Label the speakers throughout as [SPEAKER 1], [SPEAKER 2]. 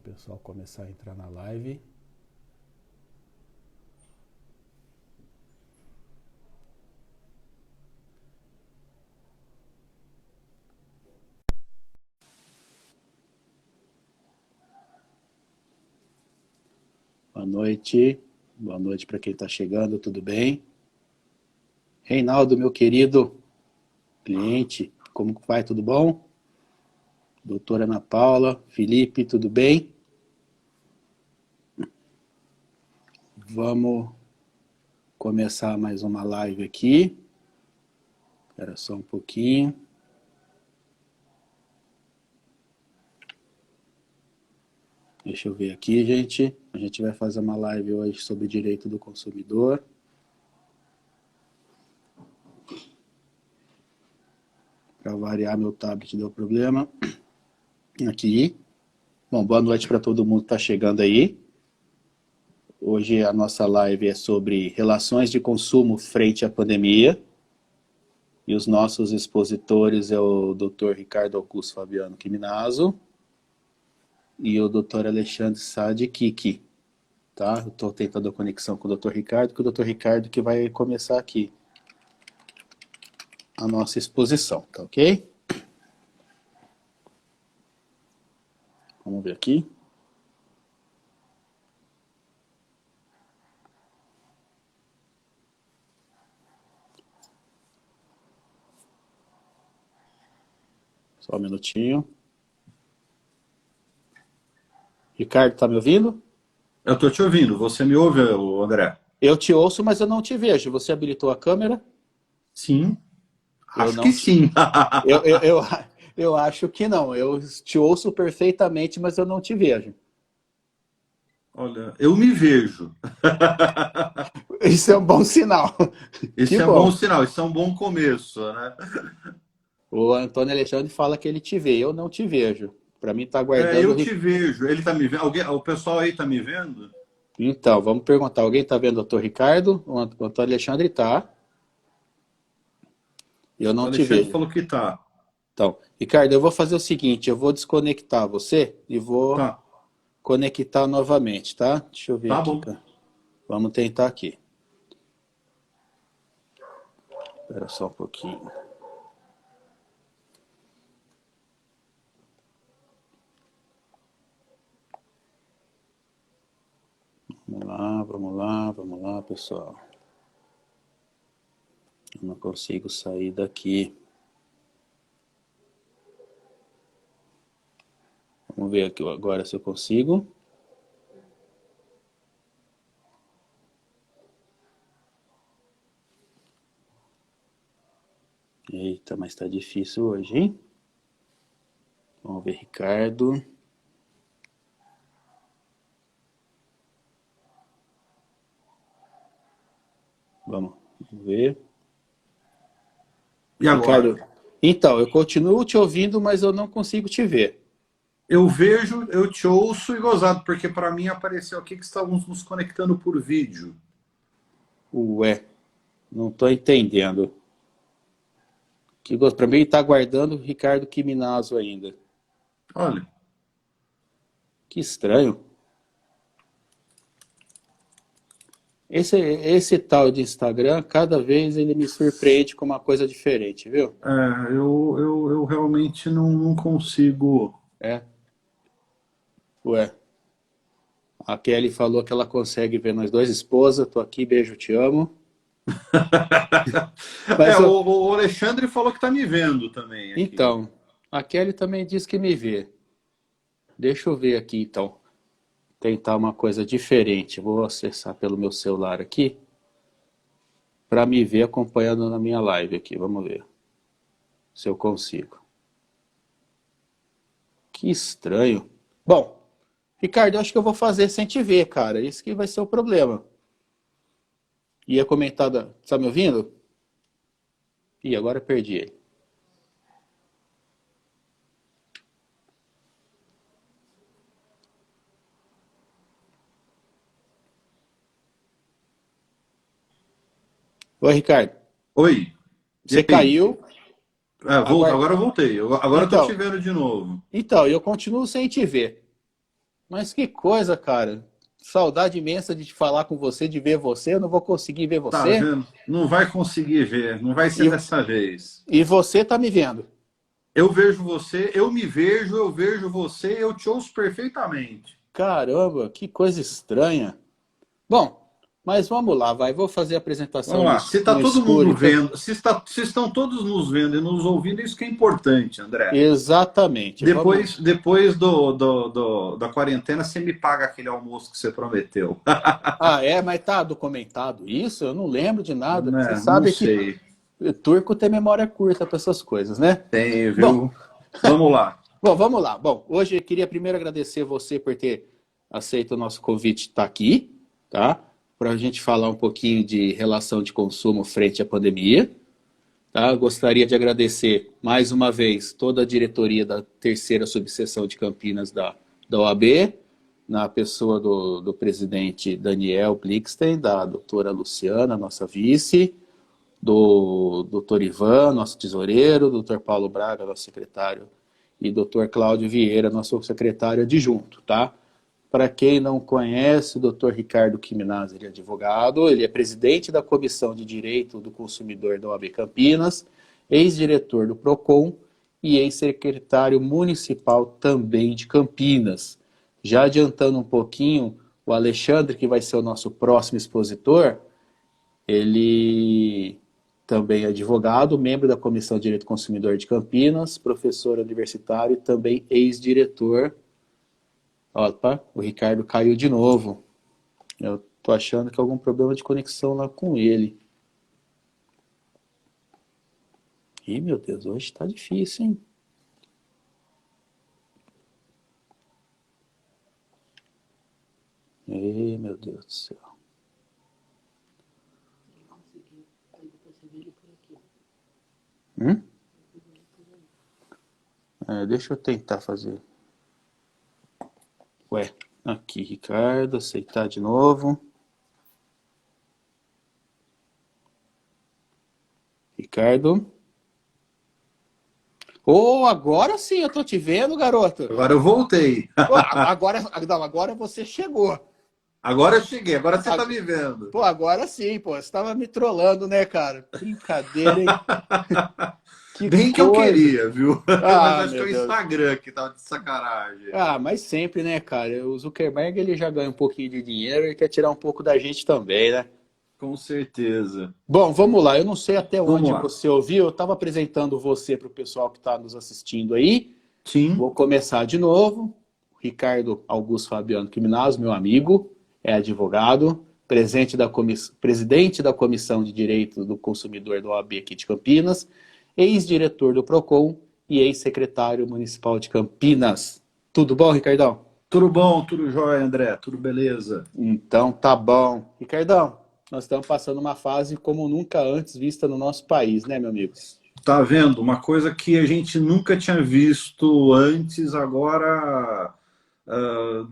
[SPEAKER 1] pessoal começar a entrar na live. Boa noite para quem está chegando, tudo bem? Reinaldo, meu querido cliente, como vai, tudo bom? Doutora Ana Paula, Felipe, tudo bem? Vamos começar mais uma live aqui. Espera só um pouquinho. Deixa eu ver aqui, gente. A gente vai fazer uma live hoje sobre direito do consumidor. Para variar, meu tablet deu problema. Aqui. Bom, boa noite para todo mundo que está chegando aí. Hoje a nossa live é sobre relações de consumo frente à pandemia. E os nossos expositores é o Dr. Ricardo Augusto Fabiano Quiminazo e o Dr. Alexandre Sade Kiki. Tá? Eu estou tentando a conexão com o Dr. Ricardo, que o Dr. Ricardo que vai começar aqui a nossa exposição, tá ok? Vamos ver aqui. Só um minutinho. Ricardo, tá me ouvindo?
[SPEAKER 2] Eu estou te ouvindo. Você me ouve, André?
[SPEAKER 1] Eu te ouço, mas eu não te vejo. Você habilitou a câmera?
[SPEAKER 2] Sim.
[SPEAKER 1] Eu
[SPEAKER 2] Acho
[SPEAKER 1] não
[SPEAKER 2] que
[SPEAKER 1] te...
[SPEAKER 2] sim.
[SPEAKER 1] eu acho que não. Eu te ouço perfeitamente, mas eu não te vejo.
[SPEAKER 2] Olha, eu me vejo.
[SPEAKER 1] Isso é um bom sinal. Que
[SPEAKER 2] Esse é um bom
[SPEAKER 1] bom.
[SPEAKER 2] sinal, esse é um bom começo, né?
[SPEAKER 1] O Antônio Alexandre fala que ele te vê. Eu não te vejo. Para mim, tá
[SPEAKER 2] É,
[SPEAKER 1] aguardando...
[SPEAKER 2] eu te vejo. Ele está me vendo? Alguém, o pessoal aí está me vendo?
[SPEAKER 1] Então, vamos perguntar. Alguém tá vendo o Dr. Ricardo? O Antônio Alexandre tá. Eu
[SPEAKER 2] O
[SPEAKER 1] não te
[SPEAKER 2] Alexandre
[SPEAKER 1] vejo.
[SPEAKER 2] falou que tá.
[SPEAKER 1] Então, Ricardo, eu vou fazer o seguinte, eu vou desconectar você e vou
[SPEAKER 2] Tá,
[SPEAKER 1] conectar novamente, tá? Deixa eu ver
[SPEAKER 2] tá
[SPEAKER 1] aqui,
[SPEAKER 2] bom.
[SPEAKER 1] cara. Vamos tentar aqui. Espera só um pouquinho. Vamos lá, pessoal. Eu não consigo sair daqui. Vamos ver aqui agora se eu consigo. Eita, mas tá difícil hoje, hein? Vamos ver, Ricardo. Vamos ver.
[SPEAKER 2] E agora?
[SPEAKER 1] Ricardo, então, eu continuo te ouvindo, mas eu não consigo te ver.
[SPEAKER 2] Eu vejo, eu te ouço e gozado, porque para mim apareceu aqui que estávamos nos conectando por vídeo.
[SPEAKER 1] Ué, não tô entendendo. Que gosto. Para mim, tá aguardando o Ricardo Quiminazo ainda.
[SPEAKER 2] Olha,
[SPEAKER 1] Que estranho. Esse tal de Instagram, cada vez ele me surpreende com uma coisa diferente, viu?
[SPEAKER 2] eu realmente não consigo.
[SPEAKER 1] É, ué. A Kelly falou que ela consegue ver nós dois, esposa. Tô aqui, beijo, te amo.
[SPEAKER 2] É,
[SPEAKER 1] Mas,
[SPEAKER 2] o Alexandre falou que está me vendo também aqui.
[SPEAKER 1] então, a Kelly também disse que me vê. Deixa eu ver aqui, então. Tentar uma coisa diferente. Vou acessar pelo meu celular aqui para me ver acompanhando na minha live aqui. Vamos ver se eu consigo. Que estranho. Bom, Ricardo, eu acho que eu vou fazer sem te ver, cara. Isso que vai ser o problema. Ia comentar da... Tá me ouvindo? Ih, agora eu perdi ele. Oi, Ricardo.
[SPEAKER 2] Oi,
[SPEAKER 1] Você
[SPEAKER 2] e aí?
[SPEAKER 1] caiu.
[SPEAKER 2] Agora eu voltei. Agora eu tô te
[SPEAKER 1] Então,
[SPEAKER 2] vendo de novo.
[SPEAKER 1] então, eu continuo sem te ver. Mas que coisa, cara. Saudade imensa de te falar com você, de ver você. Eu não vou conseguir ver
[SPEAKER 2] Tá
[SPEAKER 1] você.
[SPEAKER 2] vendo? Não vai conseguir ver, não vai ser
[SPEAKER 1] E,
[SPEAKER 2] dessa vez.
[SPEAKER 1] e você tá me vendo.
[SPEAKER 2] Eu vejo você, eu vejo você, eu te ouço perfeitamente.
[SPEAKER 1] Caramba, que coisa estranha. Bom, mas vamos lá, vai. Vou fazer a apresentação
[SPEAKER 2] Vamos lá, se está
[SPEAKER 1] no
[SPEAKER 2] todo
[SPEAKER 1] escuro,
[SPEAKER 2] mundo
[SPEAKER 1] então.
[SPEAKER 2] vendo, se estão todos nos vendo e nos ouvindo, isso que é importante, André.
[SPEAKER 1] Exatamente. Vamos.
[SPEAKER 2] Depois da quarentena, você me paga aquele almoço que você prometeu.
[SPEAKER 1] Ah, é, mas tá documentado isso? Eu não lembro de nada. Você
[SPEAKER 2] Né? Não
[SPEAKER 1] sabe que
[SPEAKER 2] sei.
[SPEAKER 1] turco tem memória curta para essas coisas, né?
[SPEAKER 2] Tem,
[SPEAKER 1] Bom,
[SPEAKER 2] viu? Vamos lá.
[SPEAKER 1] bom, vamos lá. Bom, hoje eu queria primeiro agradecer você por ter aceito o nosso convite de estar aqui, tá? Para a gente falar um pouquinho de relação de consumo frente à pandemia. Tá? Gostaria de agradecer mais uma vez toda a diretoria da terceira subseção de Campinas da OAB, na pessoa do presidente Daniel Blixten, da doutora Luciana, nossa vice, do doutor Ivan, nosso tesoureiro, doutor Paulo Braga, nosso secretário, e doutor Cláudio Vieira, nosso secretário adjunto, tá? Para quem não conhece, o doutor Ricardo Quiminaz, ele é advogado, ele é presidente da Comissão de Direito do Consumidor da OAB Campinas, ex-diretor do PROCON e ex-secretário municipal também de Campinas. Já adiantando um pouquinho, o Alexandre, que vai ser o nosso próximo expositor, ele também é advogado, membro da Comissão de Direito do Consumidor de Campinas, professor universitário e também ex-diretor. Opa, o Ricardo caiu de novo. Eu tô achando que é algum problema de conexão lá com ele. Ih, meu Deus, hoje tá difícil, hein? Ih, meu Deus do céu. Deixa eu tentar fazer. Ué, aqui, Ricardo, aceitar de novo. Ricardo. Oh, agora sim eu tô te vendo, garoto.
[SPEAKER 2] Agora eu voltei.
[SPEAKER 1] Pô, agora você chegou.
[SPEAKER 2] Agora eu cheguei, agora você está me vendo.
[SPEAKER 1] Pô, agora sim, pô. Você tava me trollando, né, cara? Brincadeira, hein?
[SPEAKER 2] Bem que eu queria, viu? Mas acho que é o
[SPEAKER 1] Deus.
[SPEAKER 2] Instagram que tava de sacanagem.
[SPEAKER 1] Mas sempre, né, cara? O Zuckerberg, ele já ganha um pouquinho de dinheiro e quer tirar um pouco da gente também, né?
[SPEAKER 2] Com certeza.
[SPEAKER 1] Bom, vamos lá. Eu não sei até onde você ouviu. Eu estava apresentando você para o pessoal que está nos assistindo aí.
[SPEAKER 2] Sim.
[SPEAKER 1] Vou começar de novo. Ricardo Augusto Fabiano Quiminaz, meu amigo, é advogado, presidente da Comissão de Direito do Consumidor da OAB aqui de Campinas, ex-diretor do PROCON e ex-secretário municipal de Campinas. Tudo bom, Ricardão?
[SPEAKER 2] Tudo bom, tudo jóia, André, tudo beleza.
[SPEAKER 1] Então tá bom. Ricardão, nós estamos passando uma fase como nunca antes vista no nosso país, né, meu amigo?
[SPEAKER 2] Tá vendo? Uma coisa que a gente nunca tinha visto antes, agora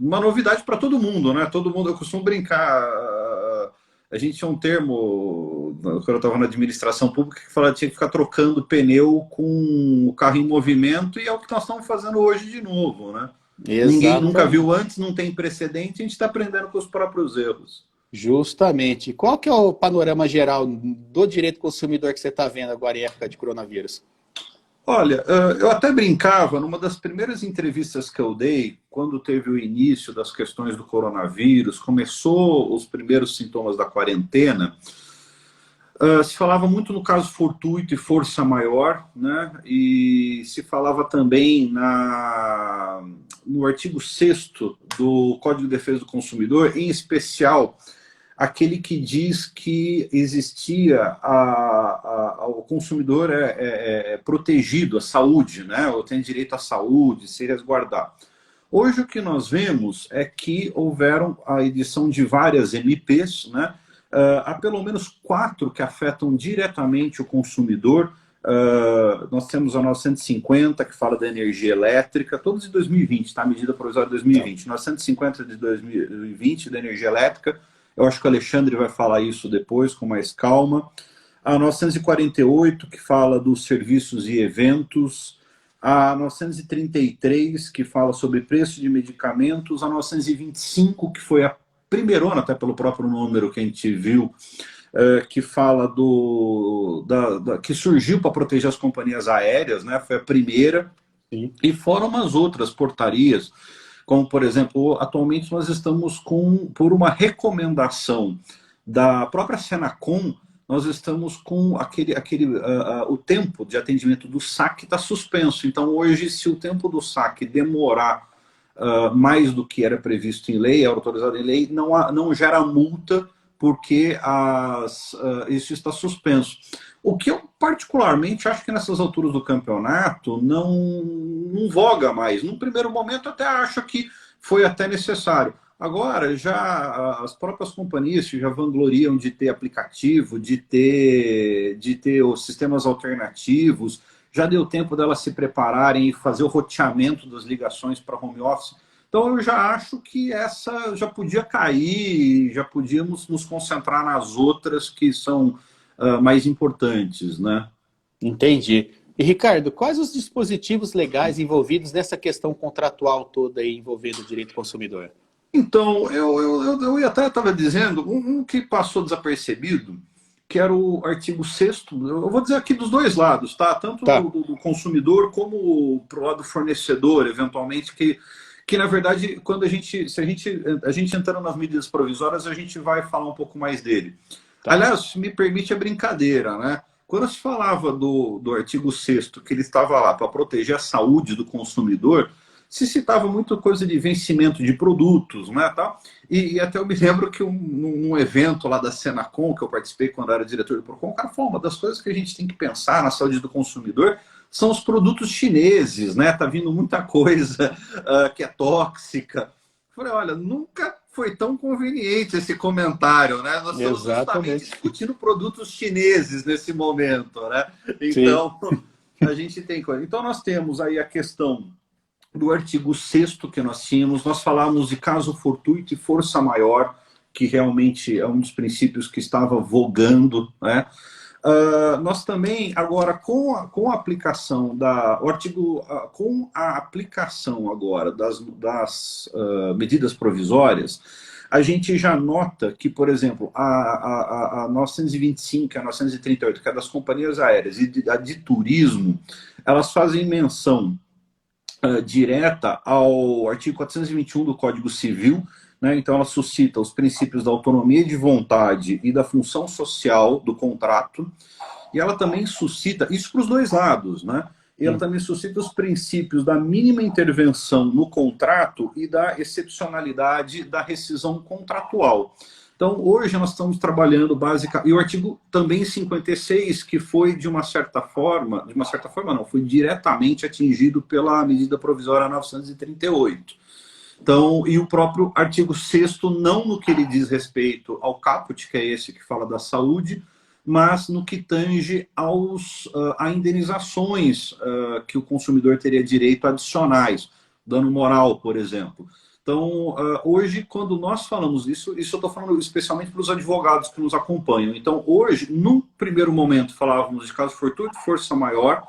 [SPEAKER 2] uma novidade para todo mundo, né? Todo mundo, eu costumo brincar, a gente tinha um termo, quando eu estava na administração pública, que falava que tinha que ficar trocando pneu com o carro em movimento, e é o que nós estamos fazendo hoje de novo, né?
[SPEAKER 1] Exatamente.
[SPEAKER 2] Ninguém nunca viu antes, não tem precedente, a gente está aprendendo com os próprios erros.
[SPEAKER 1] Justamente. Qual que é o panorama geral do direito consumidor que você está vendo agora em época de coronavírus?
[SPEAKER 2] Olha, eu até brincava, numa das primeiras entrevistas que eu dei, quando teve o início das questões do coronavírus, começou os primeiros sintomas da quarentena, se falava muito no caso fortuito e força maior, né? E se falava também no artigo 6º do Código de Defesa do Consumidor, em especial aquele que diz que existia o consumidor é protegido, a saúde, né? Ou tem direito à saúde, se resguardar. Hoje o que nós vemos é que houveram a edição de várias MPs, né? Há pelo menos 4 que afetam diretamente o consumidor. Nós temos a 950, que fala da energia elétrica, todos de 2020, tá? Medida provisória de 2020. 950 de 2020 da energia elétrica. Eu acho que o Alexandre vai falar isso depois, com mais calma. A 948, que fala dos serviços e eventos. a 933, que fala sobre preço de medicamentos, a 925, que foi a primeirona, até pelo próprio número que a gente viu, que fala que surgiu para proteger as companhias aéreas, né? Foi a primeira.
[SPEAKER 1] Sim.
[SPEAKER 2] E fora umas outras portarias, como, por exemplo, atualmente nós estamos por uma recomendação da própria Senacom, nós estamos com o tempo de atendimento do saque está suspenso. Então, hoje, se o tempo do saque demorar mais do que era previsto em lei, é autorizado em lei, não gera multa, porque isso está suspenso. O que eu particularmente acho que nessas alturas do campeonato não voga mais. Num primeiro momento até acho que foi até necessário. Agora, já as próprias companhias já vangloriam de ter aplicativo, de ter os sistemas alternativos, já deu tempo delas se prepararem e fazer o roteamento das ligações para home office. Então, eu já acho que essa já podia cair, já podíamos nos concentrar nas outras que são mais importantes, né?
[SPEAKER 1] Entendi. E, Ricardo, quais os dispositivos legais envolvidos nessa questão contratual toda aí envolvendo o direito do consumidor?
[SPEAKER 2] Então, eu até estava dizendo, um que passou desapercebido, que era o artigo 6º, eu vou dizer aqui dos dois lados, tá? Tanto
[SPEAKER 1] Tá.
[SPEAKER 2] do consumidor como pro lado do fornecedor, eventualmente, que na verdade, quando a gente entrando nas medidas provisórias, a gente vai falar um pouco mais dele.
[SPEAKER 1] Tá.
[SPEAKER 2] Aliás, se me permite a brincadeira, né? Quando se falava do artigo 6º, que ele estava lá para proteger a saúde do consumidor, se citava muito coisa de vencimento de produtos, né, tal. E até eu me lembro que num evento lá da Senacom, que eu participei quando era diretor do Procon, o cara falou, uma das coisas que a gente tem que pensar na saúde do consumidor são os produtos chineses, né? Tá vindo muita coisa que é tóxica. Eu falei, olha, nunca foi tão conveniente esse comentário, né? Nós estamos justamente discutindo produtos chineses nesse momento, né? Então, a gente tem coisa. Então, nós temos aí a questão do artigo 6º que nós tínhamos, nós falamos de caso fortuito e força maior, que realmente é um dos princípios que estava vogando, né? Nós também, agora, com a aplicação com a aplicação agora das medidas provisórias, a gente já nota que, por exemplo, a 925 e a 938, que é das companhias aéreas, e a de turismo, elas fazem menção direta ao artigo 421 do Código Civil, né? Então ela suscita os princípios da autonomia de vontade e da função social do contrato, e ela também suscita, isso para os dois lados, né? E ela também suscita os princípios da mínima intervenção no contrato e da excepcionalidade da rescisão contratual. Então, hoje nós estamos trabalhando basicamente... E o artigo também 56, que foi de uma certa forma não, foi diretamente atingido pela medida provisória 938. Então, e o próprio artigo 6º, não no que ele diz respeito ao caput, que é esse que fala da saúde, mas no que tange a indenizações que o consumidor teria direito adicionais, dano moral, por exemplo. Então, hoje, quando nós falamos isso eu estou falando especialmente para os advogados que nos acompanham. Então, hoje, num primeiro momento, falávamos de caso fortuito, força maior.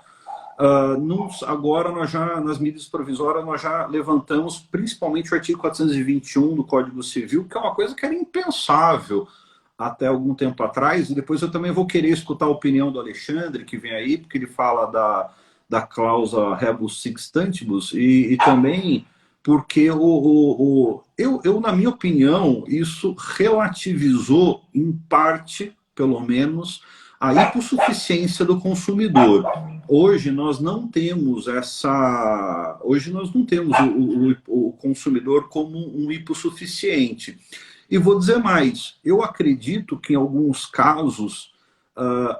[SPEAKER 2] Agora, nas medidas provisórias, nós já levantamos principalmente o artigo 421 do Código Civil, que é uma coisa que era impensável até algum tempo atrás. E depois eu também vou querer escutar a opinião do Alexandre, que vem aí, porque ele fala da cláusula rebus sic stantibus, e também... porque na minha opinião, isso relativizou, em parte, pelo menos, a hipossuficiência do consumidor. Hoje nós não temos o consumidor como um hipossuficiente. E vou dizer mais, eu acredito que em alguns casos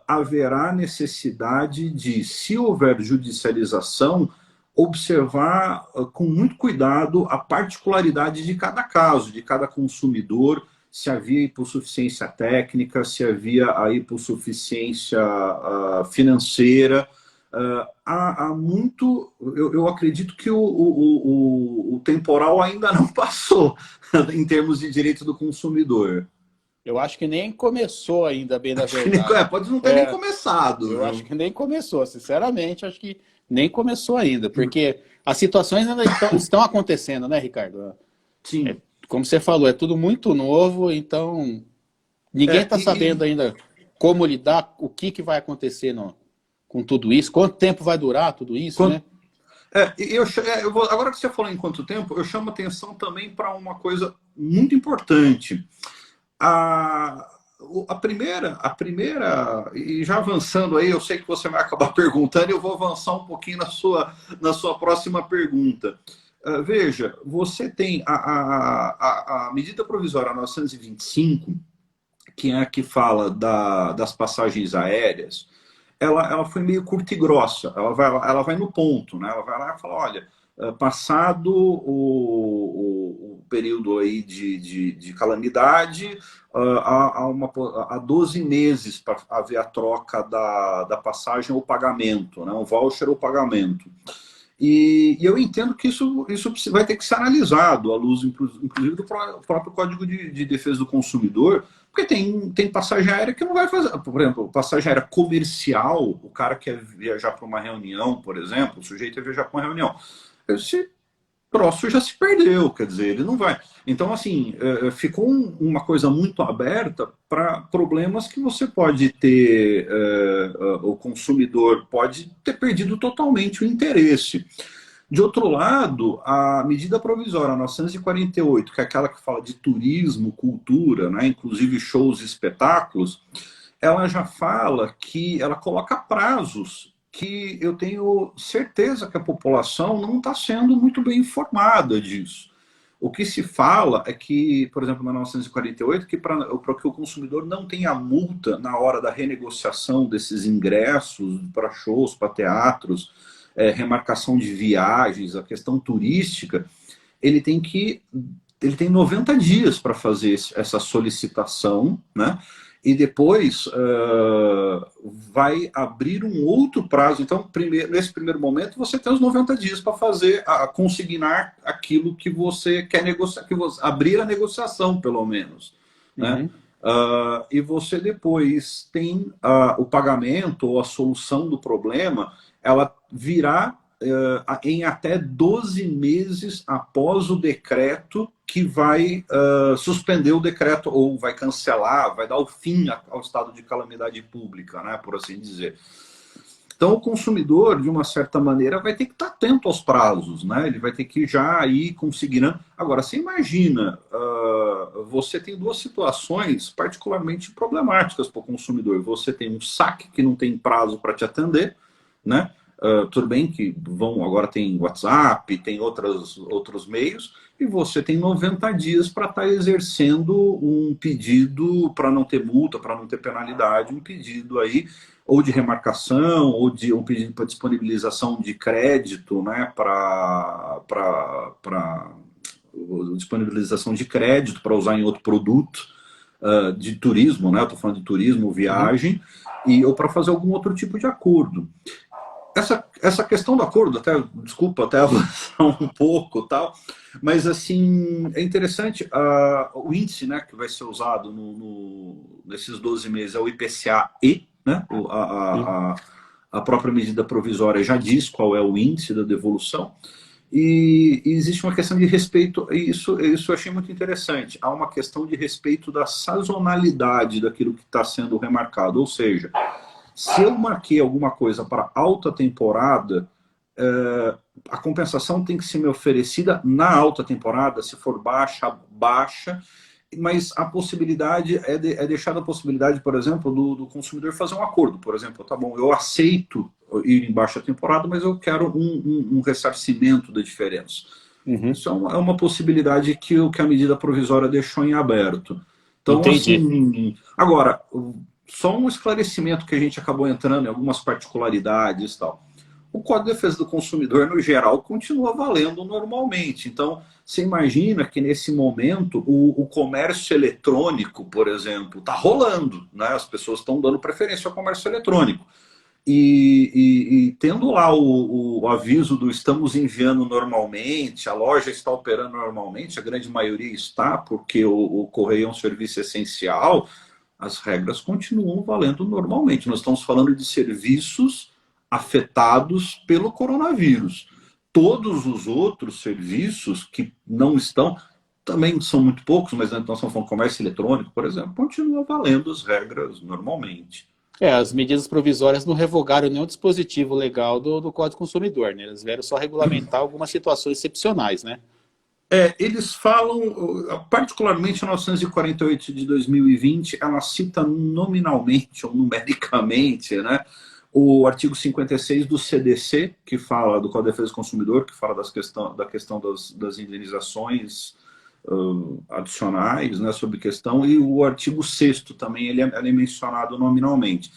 [SPEAKER 2] haverá necessidade de, se houver judicialização, observar com muito cuidado a particularidade de cada caso, de cada consumidor, se havia hipossuficiência técnica, se havia a hipossuficiência financeira. Há muito... Eu acredito que o temporal ainda não passou em termos de direito do consumidor.
[SPEAKER 1] Eu acho que nem começou ainda, bem da verdade.
[SPEAKER 2] Pode não ter nem começado.
[SPEAKER 1] Eu acho que nem começou, sinceramente, acho que nem começou ainda, porque as situações ainda estão acontecendo, né, Ricardo?
[SPEAKER 2] Sim.
[SPEAKER 1] Como você falou, é tudo muito novo, então ninguém está sabendo ainda como lidar, o que vai acontecer com tudo isso, quanto tempo vai durar tudo isso, né?
[SPEAKER 2] Agora que você falou em quanto tempo, eu chamo atenção também para uma coisa muito importante. A primeira, e já avançando aí, eu sei que você vai acabar perguntando, eu vou avançar um pouquinho na sua próxima pergunta. Veja, você tem a medida provisória 925, que é a que fala das passagens aéreas. Ela foi meio curta e grossa, ela vai no ponto, né? Ela vai lá e fala, olha, passado o período aí de calamidade, há 12 meses para haver a troca da passagem ou pagamento, né? Um voucher ou pagamento. E eu entendo que isso vai ter que ser analisado à luz, inclusive, do próprio Código de Defesa do Consumidor, porque tem passagem aérea que não vai fazer. Por exemplo, passagem aérea comercial, o cara quer viajar para uma reunião, por exemplo, o sujeito quer viajar para uma reunião. Esse troço já se perdeu, quer dizer, ele não vai. Então, assim, ficou uma coisa muito aberta para problemas que você pode ter, o consumidor pode ter perdido totalmente o interesse. De outro lado, a medida provisória 948, que é aquela que fala de turismo, cultura, né, inclusive shows e espetáculos, ela já fala que ela coloca prazos que eu tenho certeza que a população não está sendo muito bem informada disso. O que se fala é que, por exemplo, na 948, que para que o consumidor não tenha multa na hora da renegociação desses ingressos para shows, para teatros, remarcação de viagens, a questão turística, ele tem 90 dias para fazer essa solicitação, né? E depois vai abrir um outro prazo. Então, nesse primeiro momento, você tem os 90 dias para fazer, consignar aquilo que você quer negociar, abrir a negociação, pelo menos. Né? E você depois tem o pagamento ou a solução do problema, ela virá em até 12 meses após o decreto que vai suspender o decreto ou vai cancelar, vai dar o fim ao estado de calamidade pública, né, por assim dizer. Então, o consumidor, de uma certa maneira, vai ter que estar atento aos prazos, né? Ele vai ter que já ir conseguindo. Agora, você imagina, você tem duas situações particularmente problemáticas para o consumidor. Você tem um saque que não tem prazo para te atender, né? Tudo bem que agora tem WhatsApp, tem outros meios, e você tem 90 dias para estar exercendo um pedido para não ter multa, para não ter penalidade, um pedido aí, ou de remarcação, ou de um pedido para disponibilização de crédito, né, para disponibilização de crédito para usar em outro produto de turismo, né, eu estou falando de turismo, viagem, ou para fazer algum outro tipo de acordo. Essa questão do acordo, desculpa até avançar um pouco, tal, mas assim, é interessante, o índice, né, que vai ser usado nesses 12 meses é o IPCA-E, né, a própria medida provisória já diz qual é o índice da devolução, e existe uma questão de respeito, isso eu achei muito interessante, há uma questão de respeito da sazonalidade daquilo que está sendo remarcado, ou seja, se eu marquei alguma coisa para alta temporada, a compensação tem que ser me oferecida na alta temporada, se for baixa, baixa, mas a possibilidade é deixada a possibilidade, por exemplo, do consumidor fazer um acordo. Por exemplo, tá bom, eu aceito ir em baixa temporada, mas eu quero um ressarcimento da diferença. Isso é uma possibilidade que a medida provisória deixou em aberto. Então,
[SPEAKER 1] entendi.
[SPEAKER 2] Assim, agora, só um esclarecimento que a gente acabou entrando em algumas particularidades e tal. O Código de Defesa do Consumidor, no geral, continua valendo normalmente. Então, você imagina que nesse momento o comércio eletrônico, por exemplo, está rolando, né? As pessoas estão dando preferência ao comércio eletrônico. E tendo lá o aviso do estamos enviando normalmente, a loja está operando normalmente, a grande maioria está, porque o correio é um serviço essencial, as regras continuam valendo normalmente. Nós estamos falando de serviços afetados pelo coronavírus. Todos os outros serviços que não estão, também são muito poucos, mas nós estamos falando de comércio eletrônico, por exemplo, continua valendo as regras normalmente.
[SPEAKER 1] As medidas provisórias não revogaram nenhum dispositivo legal do Código do Consumidor, né? Eles vieram só regulamentar algumas situações excepcionais, né?
[SPEAKER 2] Eles falam, particularmente a 948 de 2020, ela cita nominalmente ou numericamente, né, o artigo 56 do CDC, que fala do Código de Defesa do Consumidor, que fala da questão das indenizações adicionais, né, sobre questão, e o artigo 6º também ele é mencionado nominalmente.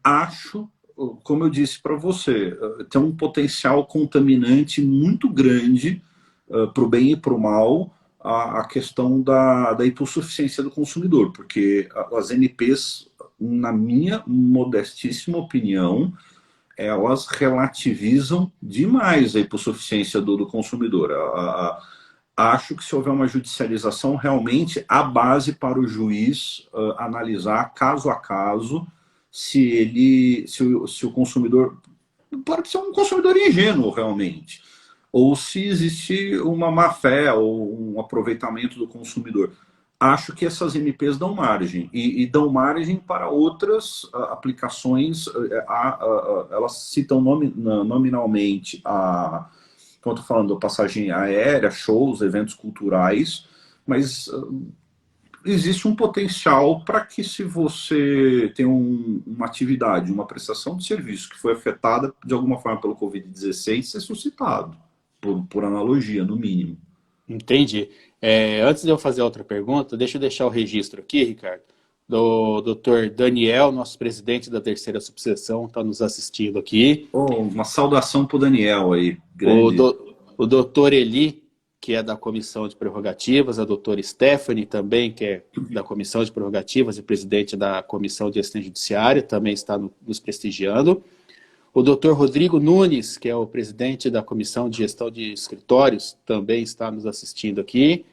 [SPEAKER 2] Acho, como eu disse para você, tem um potencial contaminante muito grande para o bem e para o mal a questão da hipossuficiência do consumidor, porque as NPs, na minha modestíssima opinião, elas relativizam demais a hipossuficiência do consumidor. Acho que se houver uma judicialização, realmente há base para o juiz analisar caso a caso se o consumidor pode ser um consumidor ingênuo realmente, ou se existe uma má-fé ou um aproveitamento do consumidor. Acho que essas MPs dão margem, e dão margem para outras aplicações. Elas citam nominalmente como eu estou falando, da passagem aérea, shows, eventos culturais, mas existe um potencial para que, se você tem uma atividade, uma prestação de serviço que foi afetada de alguma forma pelo Covid-16, ser suscitado, por analogia, no mínimo.
[SPEAKER 1] Entendi. Antes de eu fazer outra pergunta, deixa eu deixar o registro aqui, Ricardo, do Dr. Daniel, nosso presidente da terceira subseção, está nos assistindo aqui.
[SPEAKER 2] Uma saudação para o Daniel aí,
[SPEAKER 1] O,
[SPEAKER 2] grande.
[SPEAKER 1] do, o doutor Eli, que é da Comissão de Prerrogativas, a doutora Stephanie também, que é da Comissão de Prerrogativas e presidente da Comissão de Assistência Judiciária, também está nos prestigiando. O doutor Rodrigo Nunes, que é o presidente da Comissão de Gestão de Escritórios, também está nos assistindo aqui.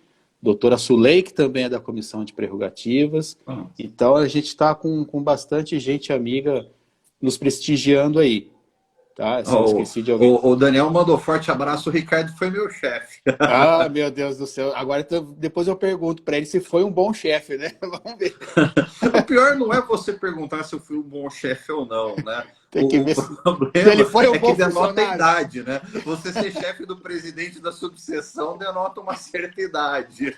[SPEAKER 1] Doutora Sulei, que também é da Comissão de Prerrogativas. Então, a gente está com bastante gente amiga nos prestigiando aí. Tá? Se eu esqueci de alguém.
[SPEAKER 2] O Daniel mandou forte abraço, o Ricardo foi meu chefe.
[SPEAKER 1] Ah, meu Deus do céu. Agora, depois eu pergunto para ele se foi um bom chefe, né? Vamos ver.
[SPEAKER 2] O pior não é você perguntar se eu fui um bom chefe ou não, né?
[SPEAKER 1] Tem que ver
[SPEAKER 2] o problema
[SPEAKER 1] ele foi um
[SPEAKER 2] é
[SPEAKER 1] bom
[SPEAKER 2] que denota a
[SPEAKER 1] funcionário.
[SPEAKER 2] idade, né? Você ser chefe do presidente da subseção denota uma certa idade.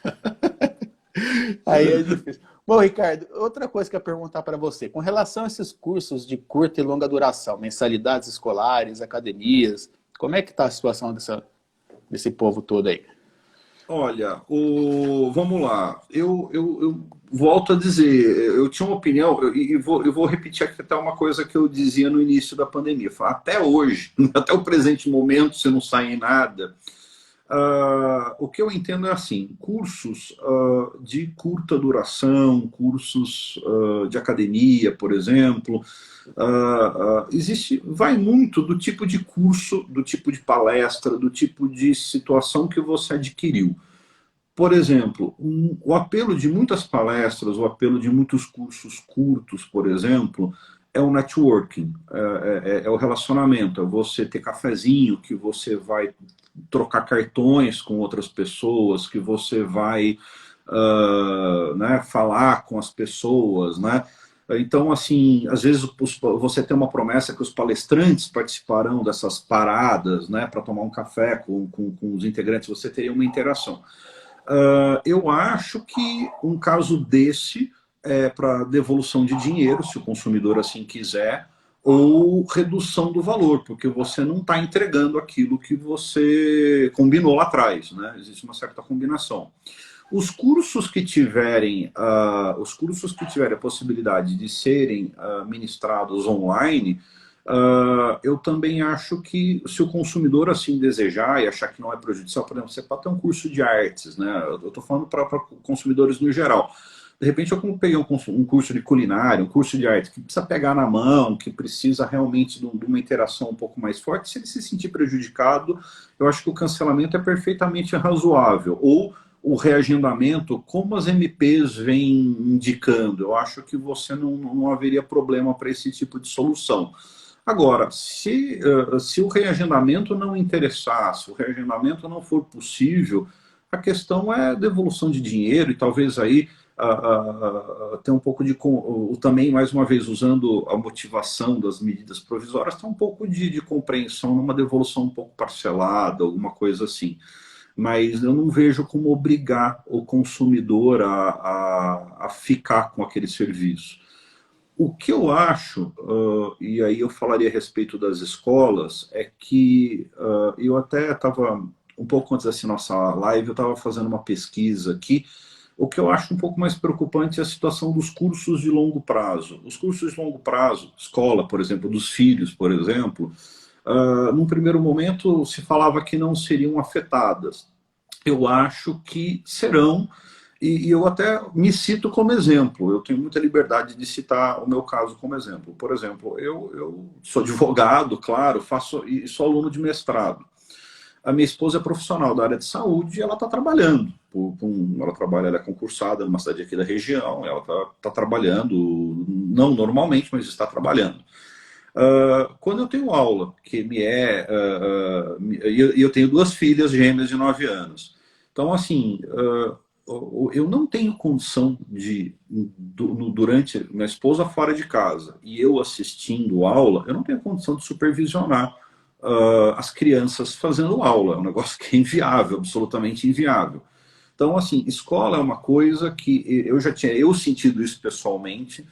[SPEAKER 1] Aí é difícil. Bom, Ricardo, outra coisa que eu ia perguntar para você. Com relação a esses cursos de curta e longa duração, mensalidades escolares, academias, como é que está a situação desse povo todo aí?
[SPEAKER 2] Olha, vamos lá. Eu volto a dizer, eu tinha uma opinião, e vou repetir aqui até uma coisa que eu dizia no início da pandemia. Até hoje, até o presente momento, se não sair nada, o que eu entendo é assim, cursos de curta duração, cursos de academia, por exemplo, vai muito do tipo de curso, do tipo de palestra, do tipo de situação que você adquiriu. Por exemplo, o apelo de muitas palestras, o apelo de muitos cursos curtos, por exemplo, é o networking, é o relacionamento, é você ter cafezinho, que você vai trocar cartões com outras pessoas, que você vai né, falar com as pessoas, né? Então, assim, às vezes você tem uma promessa que os palestrantes participarão dessas paradas, né, para tomar um café com os integrantes, você teria uma interação. Eu acho que um caso desse é para devolução de dinheiro, se o consumidor assim quiser, ou redução do valor, porque você não está entregando aquilo que você combinou lá atrás, né? Existe uma certa combinação. Os cursos que tiverem a possibilidade de serem ministrados online, eu também acho que, se o consumidor assim desejar e achar que não é prejudicial, por exemplo, você pode ter um curso de artes, né? Eu estou falando para consumidores no geral. De repente eu peguei um curso de culinária, um curso de arte, que precisa pegar na mão, que precisa realmente de uma interação um pouco mais forte, se ele se sentir prejudicado, eu acho que o cancelamento é perfeitamente razoável. Ou o reagendamento, como as MPs vêm indicando, eu acho que você não haveria problema para esse tipo de solução. Agora, se o reagendamento não interessar, se o reagendamento não for possível, a questão é devolução de dinheiro e talvez aí ter um pouco de... Também, mais uma vez, usando a motivação das medidas provisórias, ter um pouco de compreensão numa devolução um pouco parcelada, alguma coisa assim. Mas eu não vejo como obrigar o consumidor a ficar com aquele serviço. O que eu acho, e aí eu falaria a respeito das escolas, é que eu até estava, um pouco antes dessa nossa live, eu estava fazendo uma pesquisa aqui. O que eu acho um pouco mais preocupante é a situação dos cursos de longo prazo. Os cursos de longo prazo, escola, por exemplo, dos filhos, por exemplo, num primeiro momento se falava que não seriam afetadas. Eu acho que serão, e eu até me cito como exemplo. Eu tenho muita liberdade de citar o meu caso como exemplo. Por exemplo, eu sou advogado, claro, e sou aluno de mestrado. A minha esposa é profissional da área de saúde e ela está trabalhando. Ela é concursada numa cidade aqui da região, ela está trabalhando, não normalmente, mas está trabalhando. Quando eu tenho aula, eu tenho duas filhas gêmeas de 9 anos. Então, assim, eu não tenho condição durante minha esposa fora de casa e eu assistindo aula, eu não tenho condição de supervisionar as crianças fazendo aula. É um negócio que é inviável, absolutamente inviável. Então, assim, escola é uma coisa que eu já tinha sentido isso pessoalmente.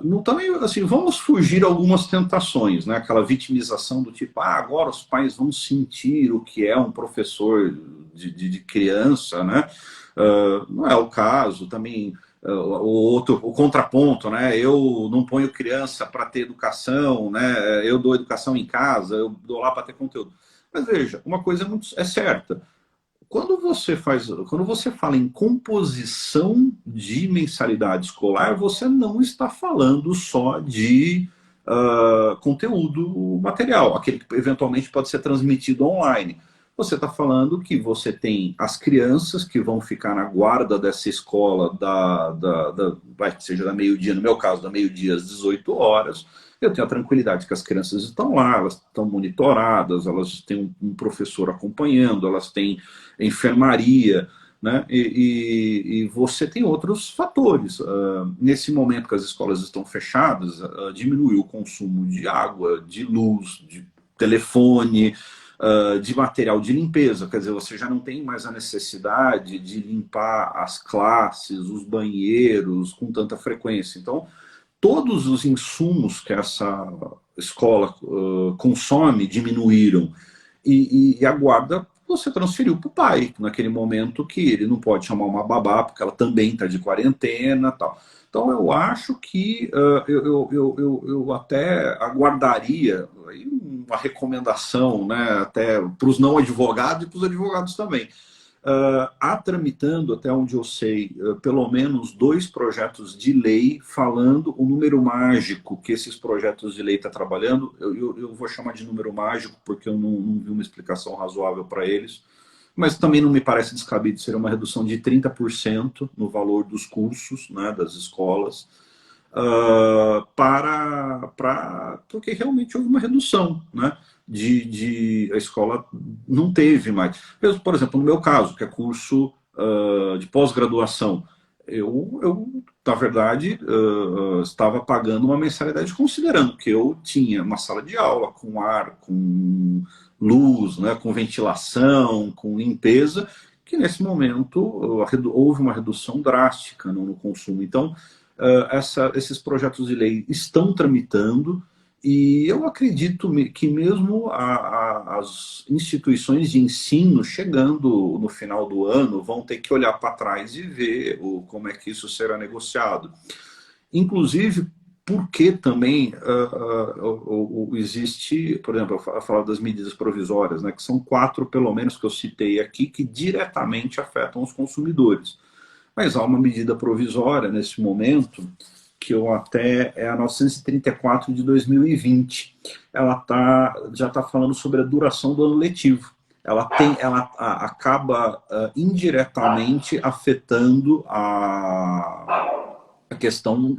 [SPEAKER 2] Não, também, assim, vamos fugir algumas tentações, né? Aquela vitimização do tipo, agora os pais vão sentir o que é um professor de criança, né? Não é o caso. Também o contraponto, né? Eu não ponho criança para ter educação, né? Eu dou educação em casa, eu dou lá para ter conteúdo. Mas veja, uma coisa é certa. Quando você fala em composição de mensalidade escolar, você não está falando só de conteúdo material, aquele que eventualmente pode ser transmitido online. Você está falando que você tem as crianças que vão ficar na guarda dessa escola, seja da meio-dia, no meu caso, da meio-dia às 18 horas. Eu tenho a tranquilidade que as crianças estão lá, elas estão monitoradas, elas têm um professor acompanhando, elas têm enfermaria, né? E você tem outros fatores. Nesse momento que as escolas estão fechadas, diminuiu o consumo de água, de luz, de telefone, de material de limpeza. Quer dizer, você já não tem mais a necessidade de limpar as classes, os banheiros com tanta frequência. Então, todos os insumos que essa escola consome diminuíram. E a guarda você transferiu para o pai, naquele momento que ele não pode chamar uma babá, porque ela também está de quarentena e tal. Então eu acho que eu até aguardaria uma recomendação, né, até para os não advogados e para os advogados também. Há tramitando, até onde eu sei, pelo menos 2 projetos de lei falando o número mágico que esses projetos de lei estão trabalhando. Eu vou chamar de número mágico porque eu não vi uma explicação razoável para eles, mas também não me parece descabido ser uma redução de 30% no valor dos cursos, né, das escolas, porque realmente houve uma redução, né? A escola não teve mais. Mesmo, por exemplo, no meu caso, que é curso de pós-graduação, na verdade, estava pagando uma mensalidade considerando que eu tinha uma sala de aula com ar, com luz, né, com ventilação, com limpeza, que nesse momento houve uma redução drástica no consumo. Então, esses projetos de lei estão tramitando. E eu acredito que mesmo as instituições de ensino, chegando no final do ano, vão ter que olhar para trás e ver como é que isso será negociado. Inclusive, porque também existe, por exemplo, eu falo das medidas provisórias, né, que são 4, pelo menos, que eu citei aqui, que diretamente afetam os consumidores. Mas há uma medida provisória nesse momento, que eu até é a 934 de 2020. Ela já está falando sobre a duração do ano letivo. Acaba indiretamente afetando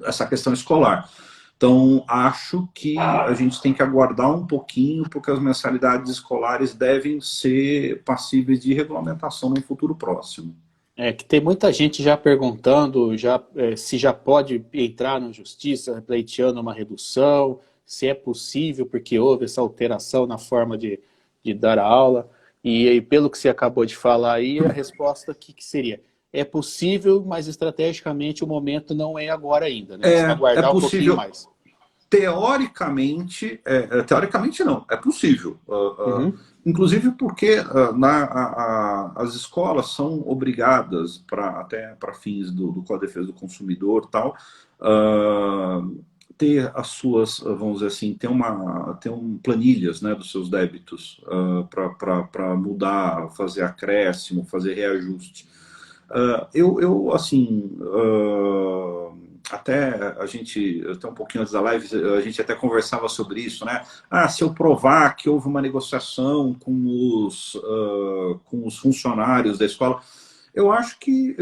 [SPEAKER 2] essa questão escolar. Então, acho que a gente tem que aguardar um pouquinho, porque as mensalidades escolares devem ser passíveis de regulamentação no futuro próximo.
[SPEAKER 1] É que tem muita gente já perguntando se já pode entrar na justiça pleiteando uma redução, se é possível, porque houve essa alteração na forma de dar a aula. E pelo que você acabou de falar aí, a resposta que seria? É possível, mas estrategicamente o momento não é agora ainda, né? Precisa
[SPEAKER 2] É
[SPEAKER 1] aguardar um pouquinho
[SPEAKER 2] possível,
[SPEAKER 1] mais.
[SPEAKER 2] teoricamente, teoricamente não, é possível.
[SPEAKER 1] Uhum.
[SPEAKER 2] Inclusive porque as escolas são obrigadas, até para fins do Código de Defesa do Consumidor e tal, ter as suas, vamos dizer assim, planilhas, né, dos seus débitos para mudar, fazer acréscimo, fazer reajuste. Assim, até até um pouquinho antes da live, a gente até conversava sobre isso, né? Se eu provar que houve uma negociação com os funcionários da escola, eu acho que,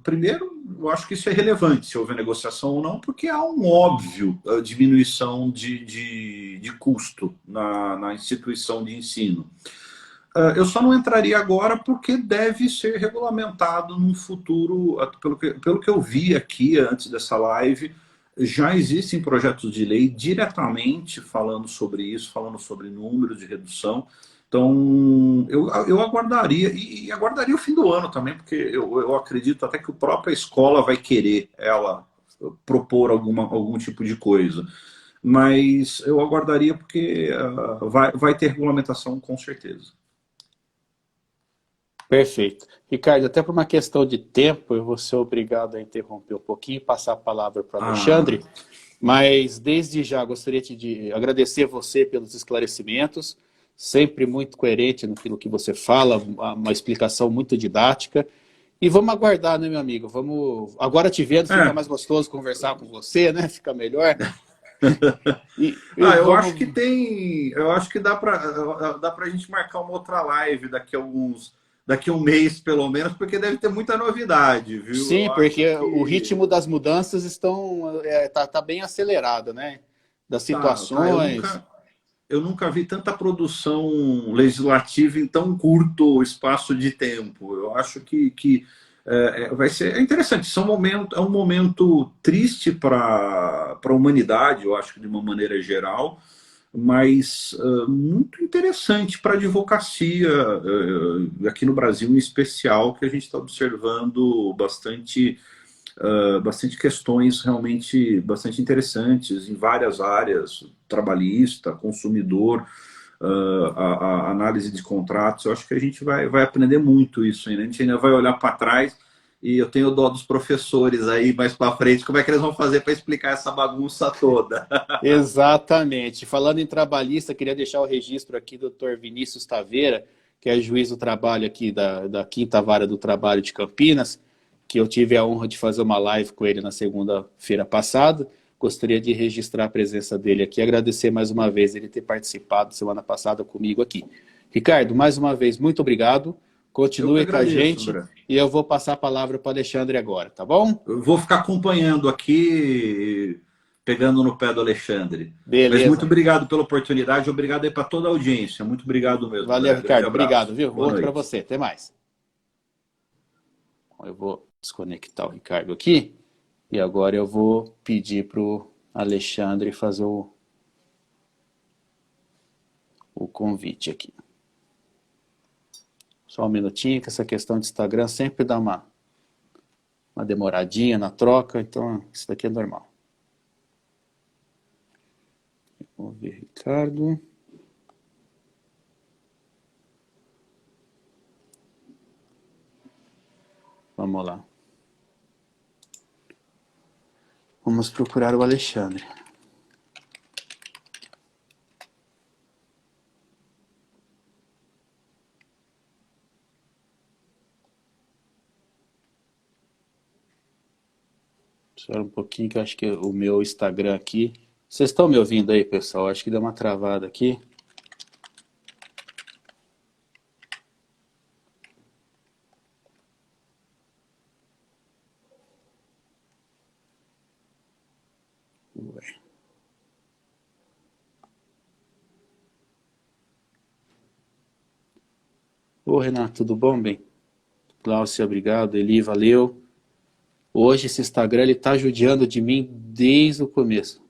[SPEAKER 2] primeiro, eu acho que isso é relevante, se houver negociação ou não, porque há um óbvio diminuição de custo na instituição de ensino. Eu só não entraria agora porque deve ser regulamentado num futuro, pelo que eu vi aqui antes dessa live, já existem projetos de lei diretamente falando sobre isso, falando sobre números de redução. Então, eu aguardaria, e aguardaria o fim do ano também, porque eu acredito até que a própria escola vai querer ela propor algum tipo de coisa. Mas eu aguardaria porque vai ter regulamentação com certeza.
[SPEAKER 1] Perfeito. Ricardo, até por uma questão de tempo, eu vou ser obrigado a interromper um pouquinho e passar a palavra para o
[SPEAKER 2] Ah,
[SPEAKER 1] Alexandre, mas desde já gostaria de agradecer você pelos esclarecimentos, sempre muito coerente naquilo que você fala, uma explicação muito didática. E vamos aguardar, né, meu amigo? Vamos. Agora te vendo, fica
[SPEAKER 2] é.
[SPEAKER 1] mais gostoso conversar com você, né? Fica melhor. E
[SPEAKER 2] Eu acho que
[SPEAKER 1] vamos.
[SPEAKER 2] tem. Eu acho que dá pra gente marcar uma outra live daqui a um mês, pelo menos, porque deve ter muita novidade, viu?
[SPEAKER 1] Sim,
[SPEAKER 2] Eu acho
[SPEAKER 1] porque o
[SPEAKER 2] que
[SPEAKER 1] ritmo das mudanças tá bem acelerado, né? Das
[SPEAKER 2] tá.
[SPEAKER 1] situações.
[SPEAKER 2] Eu nunca vi tanta produção legislativa em tão curto espaço de tempo. Eu acho que vai ser interessante. É um momento triste para a humanidade, eu acho que de uma maneira geral, mas muito interessante para a advocacia, aqui no Brasil em especial, que a gente está observando bastante questões realmente bastante interessantes em várias áreas, trabalhista, consumidor, a análise de contratos. Eu acho que a gente vai aprender muito isso ainda. A gente ainda vai olhar para trás e eu tenho dó dos professores aí mais para frente, como é que eles vão fazer para explicar essa bagunça toda?
[SPEAKER 1] Exatamente. Falando em trabalhista, queria deixar o registro aqui do Dr. Vinícius Taveira, que é juiz do trabalho aqui da Quinta Vara do Trabalho de Campinas, que eu tive a honra de fazer uma live com ele na segunda-feira passada. Gostaria de registrar a presença dele aqui, agradecer mais uma vez ele ter participado semana passada comigo aqui. Ricardo, mais uma vez, muito obrigado.
[SPEAKER 2] Eu que
[SPEAKER 1] Continue com a
[SPEAKER 2] agradeço,
[SPEAKER 1] gente
[SPEAKER 2] André.
[SPEAKER 1] e eu vou passar a palavra para o Alexandre agora, tá bom?
[SPEAKER 2] Eu vou ficar acompanhando aqui, pegando no pé do Alexandre. Mas muito
[SPEAKER 1] Beleza.
[SPEAKER 2] obrigado pela oportunidade, obrigado aí para toda a audiência. Muito obrigado mesmo,
[SPEAKER 1] Valeu,
[SPEAKER 2] André. Grande
[SPEAKER 1] Ricardo. Obrigado,
[SPEAKER 2] abraço.
[SPEAKER 1] viu?
[SPEAKER 2] Boa
[SPEAKER 1] Outro para
[SPEAKER 2] noite.
[SPEAKER 1] você. Até mais. Eu vou desconectar o Ricardo aqui e agora eu vou pedir para o Alexandre fazer o convite aqui. Só um minutinho, que essa questão de Instagram sempre dá uma demoradinha na troca, então isso daqui é normal. Vou ver, Ricardo. Vamos lá. Vamos procurar o Alexandre. Espera um pouquinho que eu acho que o meu Instagram aqui... Vocês estão me ouvindo aí, pessoal? Acho que deu uma travada aqui. Ué. Ô, Renato, tudo bom, bem? Cláudia, obrigado. Eli, valeu. Hoje esse Instagram ele tá judiando de mim desde o começo.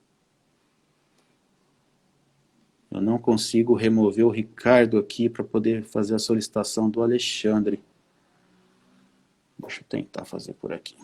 [SPEAKER 1] Eu não consigo remover o Ricardo aqui para poder fazer a solicitação do Alexandre. Deixa eu tentar fazer por aqui.